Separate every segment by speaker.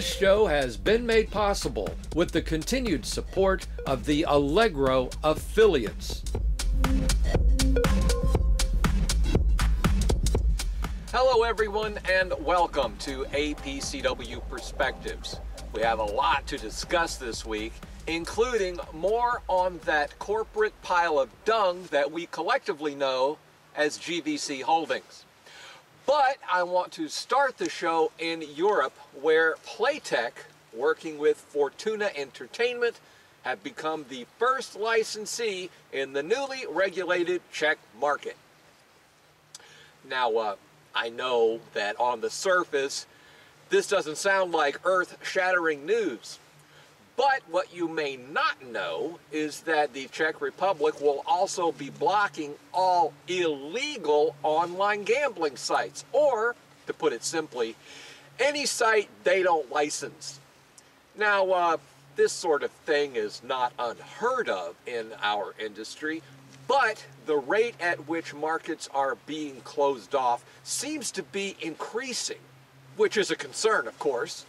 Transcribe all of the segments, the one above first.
Speaker 1: This show has been made possible with the continued support of the Allegro affiliates. Hello everyone and welcome to APCW Perspectives. We have a lot to discuss this week, including more on that corporate pile of dung that we collectively know as GVC Holdings. But I want to start the show in Europe, where Playtech, working with Fortuna Entertainment, have become the first licensee in the newly regulated Czech market. Now, I know that on the surface, this doesn't sound like earth-shattering news. But what you may not know is that the Czech Republic will also be blocking all illegal online gambling sites, or, to put it simply, any site they don't license. Now, this sort of thing is not unheard of in our industry, but the rate at which markets are being closed off seems to be increasing, which is a concern, of course.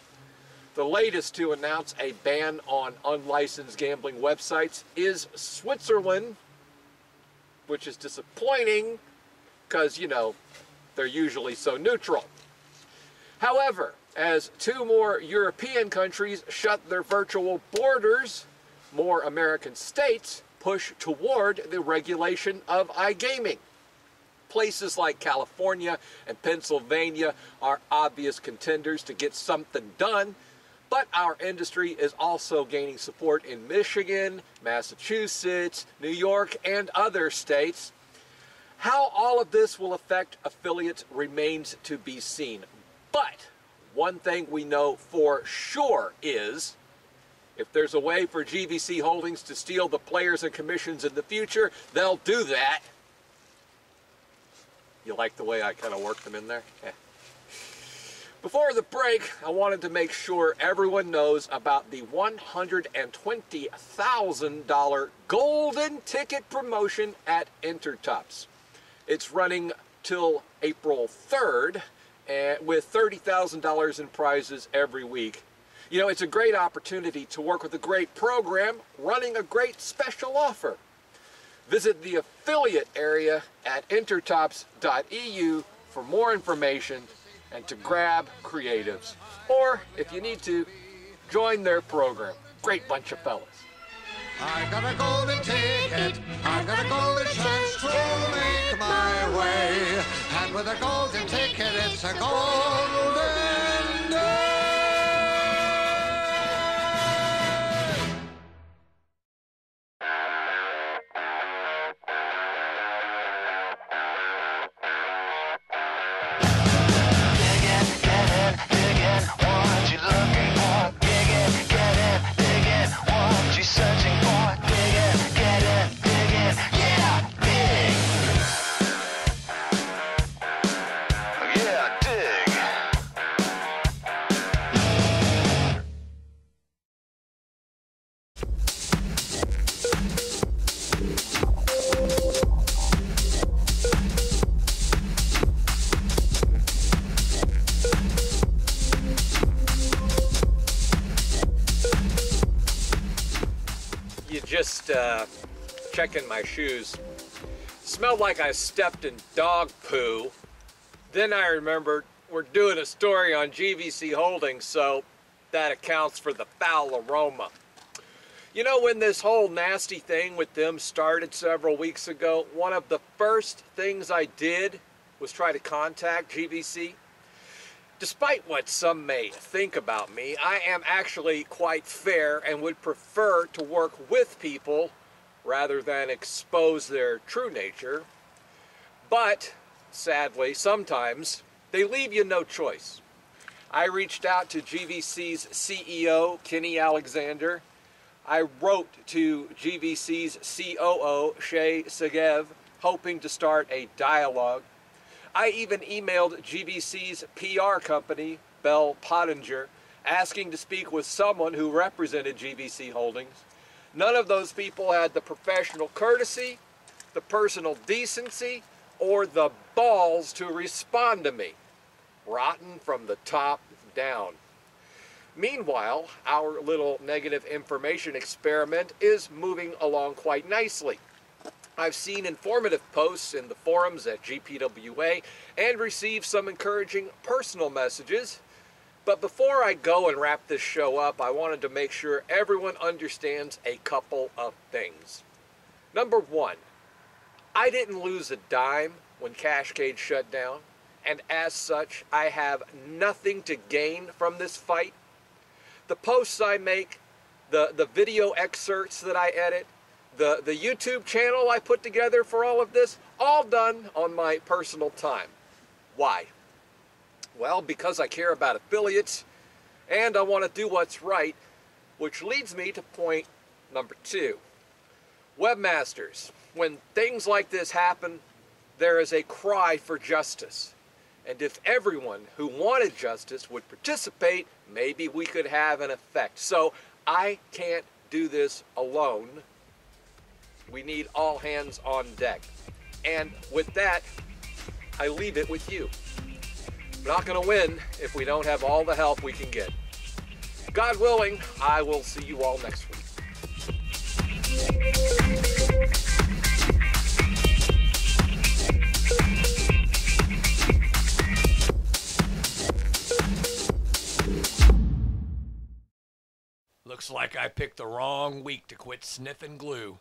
Speaker 1: The latest to announce a ban on unlicensed gambling websites is Switzerland, which is disappointing because, you know, they're usually so neutral. However, as two more European countries shut their virtual borders, more American states push toward the regulation of iGaming. Places like California and Pennsylvania are obvious contenders to get something done. But our industry is also gaining support in Michigan, Massachusetts, New York, and other states. How all of this will affect affiliates remains to be seen. But one thing we know for sure is, if there's a way for GVC Holdings to steal the players and commissions in the future, they'll do that. You like the way I kind of worked them in there? Before the break, I wanted to make sure everyone knows about the $120,000 golden ticket promotion at Intertops. It's running till April 3rd with $30,000 in prizes every week. You know, it's a great opportunity to work with a great program running a great special offer. Visit the affiliate area at intertops.eu for more information and to grab creatives. Or, if you need to, join their program. Great bunch of fellas.
Speaker 2: I got a golden ticket, I got a golden chance to make my way. And with a golden ticket, it's a golden day.
Speaker 1: Just checking my shoes. Smelled like I stepped in dog poo. Then I remembered we're doing a story on GVC Holdings, so that accounts for the foul aroma. You know, when this whole nasty thing with them started several weeks ago, one of the first things I did was try to contact GVC. Despite what some may think about me, I am actually quite fair and would prefer to work with people rather than expose their true nature. But, sadly, sometimes they leave you no choice. I reached out to GVC's CEO, Kenny Alexander. I wrote to GVC's COO, Shay Segev, hoping to start a dialogue. I even emailed GVC's PR company, Bell Pottinger, asking to speak with someone who represented GVC Holdings. None of those people had the professional courtesy, the personal decency, or the balls to respond to me. Rotten from the top down. Meanwhile, our little negative information experiment is moving along quite nicely. I've seen informative posts in the forums at GPWA and received some encouraging personal messages. But before I go and wrap this show up, I wanted to make sure everyone understands a couple of things. Number one, I didn't lose a dime when Cascade shut down, and as such, I have nothing to gain from this fight. The posts I make, the video excerpts that I edit, the YouTube channel I put together for all of this, all done on my personal time. Why? Well, because I care about affiliates and I want to do what's right, which leads me to point number 2. Webmasters, when things like this happen, there is a cry for justice. And if everyone who wanted justice would participate, maybe we could have an effect. So I can't do this alone. We need all hands on deck. And with that, I leave it with you. We're not going to win if we don't have all the help we can get. God willing, I will see you all next week. Looks like I picked the wrong week to quit sniffing glue.